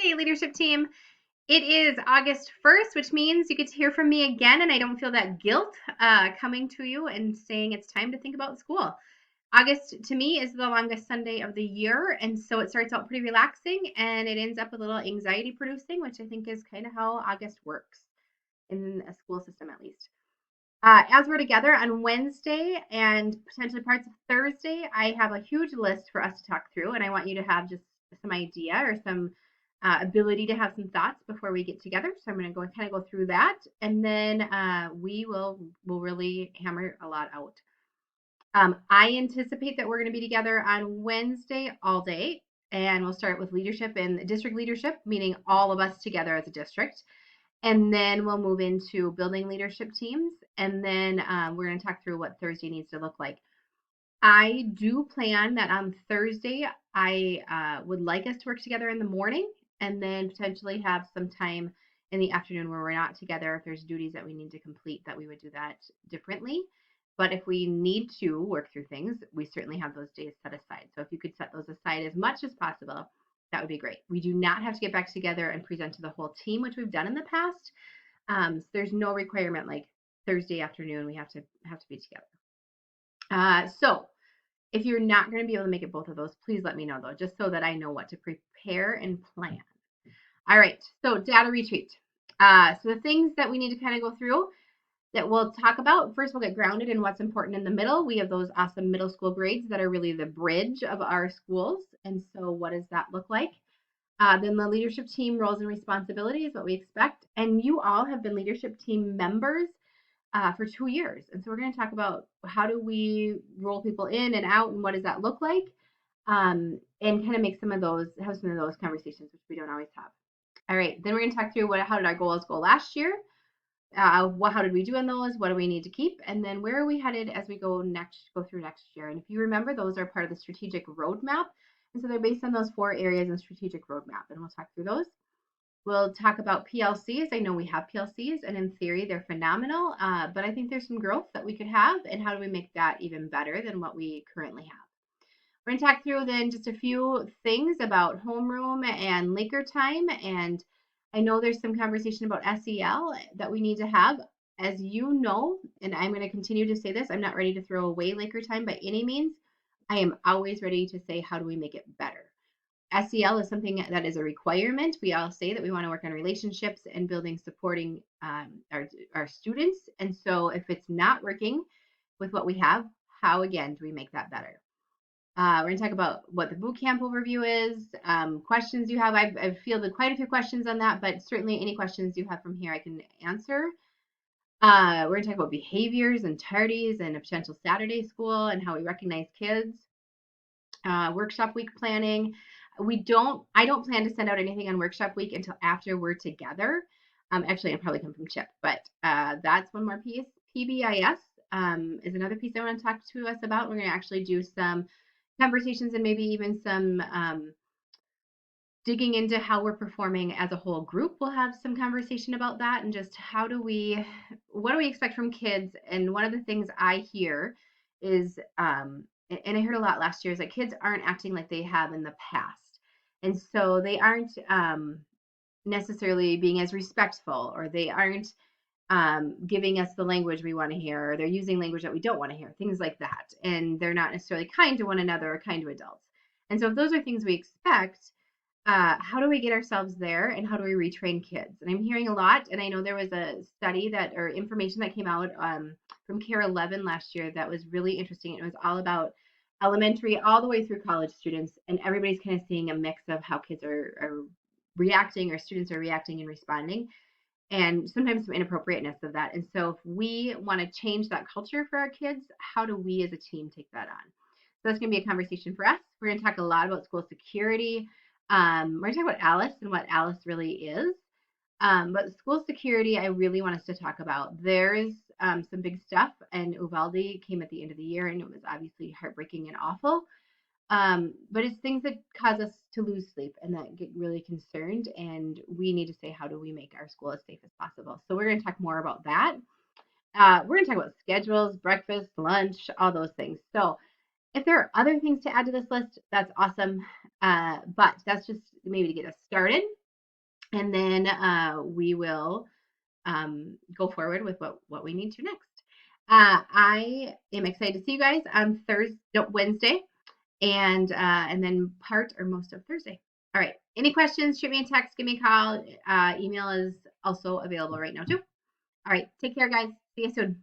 Hey, leadership team. It is August 1st, which means you get to hear from me again, and I don't feel that guilt coming to you and saying it's time to think about school. August to me is the longest Sunday of the year, and so it starts out pretty relaxing and it ends up a little anxiety producing, which I think is kind of how August works in a school system at least. As we're together on Wednesday and potentially parts of Thursday, I have a huge list for us to talk through, and I want you to have just some idea or some ability to have some thoughts before we get together. So I'm going to go kind of go through that, and then we'll really hammer a lot out. I anticipate that we're going to be together on Wednesday all day, and we'll start with leadership and district leadership, meaning all of us together as a district. And then we'll move into building leadership teams. And then we're going to talk through what Thursday needs to look like. I do plan that on Thursday, I would like us to work together in the morning and then potentially have some time in the afternoon where we're not together. If there's duties that we need to complete, that we would do that differently. But if we need to work through things, we certainly have those days set aside. So if you could set those aside as much as possible, that would be great. We do not have to get back together and present to the whole team, which we've done in the past. So there's no requirement like Thursday afternoon we have to be together. So if you're not going to be able to make it both of those, please let me know though, just so that I know what to prepare and plan. All right, so data retreat. So the things that we need to kind of go through that we'll talk about. First, we'll get grounded in what's important in the middle. We have those awesome middle school grades that are really the bridge of our schools. And so what does that look like? Then the leadership team roles and responsibilities, what we expect. And you all have been leadership team members for 2 years. And so we're going to talk about how do we roll people in and out and what does that look like? And kind of make have some of those conversations, which we don't always have. All right, then we're going to talk through how did our goals go last year? How did we do in those? What do we need to keep? And then where are we headed as we go through next year? And if you remember, those are part of the strategic roadmap. And so they're based on those 4 areas in the strategic roadmap. And we'll talk through those. We'll talk about PLCs. I know we have PLCs, and in theory, they're phenomenal. But I think there's some growth that we could have. And how do we make that even better than what we currently have? We're going to talk through then just a few things about homeroom and Laker time. And I know there's some conversation about SEL that we need to have. As you know, and I'm going to continue to say this, I'm not ready to throw away Laker time by any means. I am always ready to say, how do we make it better? SEL is something that is a requirement. We all say that we want to work on relationships and supporting our students. And so if it's not working with what we have, how again do we make that better? We're going to talk about what the boot camp overview is, questions you have. I've fielded quite a few questions on that, but certainly any questions you have from here I can answer. We're going to talk about behaviors and tardies and a potential Saturday school and how we recognize kids. Workshop week planning. I don't plan to send out anything on workshop week until after we're together. Actually, it'll probably come from Chip, but that's one more piece. PBIS is another piece I want to talk to us about. We're going to actually do some conversations and maybe even some digging into how we're performing as a whole group. We'll have some conversation about that and just what do we expect from kids? And one of the things I hear is, and I heard a lot last year, is that kids aren't acting like they have in the past. And so they aren't necessarily being as respectful, or they aren't giving us the language we want to hear, or they're using language that we don't want to hear, things like that. And they're not necessarily kind to one another or kind to adults. And so if those are things we expect, how do we get ourselves there and how do we retrain kids? And I'm hearing a lot, and I know there was a study or information that came out from CARE 11 last year that was really interesting. It was all about elementary all the way through college students, and everybody's kind of seeing a mix of how kids are reacting, or students are reacting and responding, and sometimes some inappropriateness of that. And so if we want to change that culture for our kids, how do we as a team take that on? So that's going to be a conversation for us. We're going to talk a lot about school security. We're going to talk about ALICE and what ALICE really is. But school security, I really want us to talk about. There's some big stuff, and Uvalde came at the end of the year, and it was obviously heartbreaking and awful. But it's things that cause us to lose sleep and that get really concerned, and we need to say, how do we make our school as safe as possible? So we're going to talk more about that. We're going to talk about schedules, breakfast, lunch, all those things. So if there are other things to add to this list, that's awesome. But that's just maybe to get us started. and then we will go forward with what we need to next. I am excited to see you guys on Wednesday, and then part or most of Thursday. All right. Any questions? Shoot me a text. Give me a call. Email is also available right now too. All right. Take care, guys. See you soon.